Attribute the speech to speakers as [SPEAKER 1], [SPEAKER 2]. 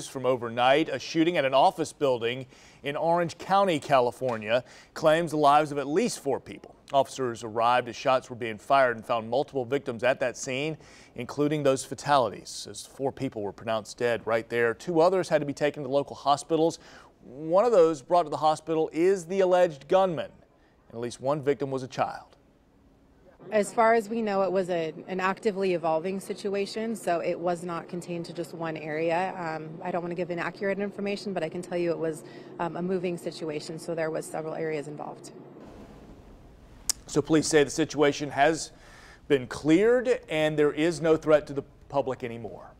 [SPEAKER 1] From overnight, a shooting at an office building in Orange County, California, claims the lives of at least 4 people. Officers arrived as shots were being fired and found multiple victims at that scene, including those fatalities, as 4 people were pronounced dead right there. 2 others had to be taken to local hospitals. One of those brought to the hospital is the alleged gunman, and at least 1 victim was a child.
[SPEAKER 2] As far as we know, it was an actively evolving situation, so it was not contained to just one area. I don't want to give inaccurate information, but I can tell you it was a moving situation, so there was several areas involved.
[SPEAKER 1] So police say the situation has been cleared and there is no threat to the public anymore.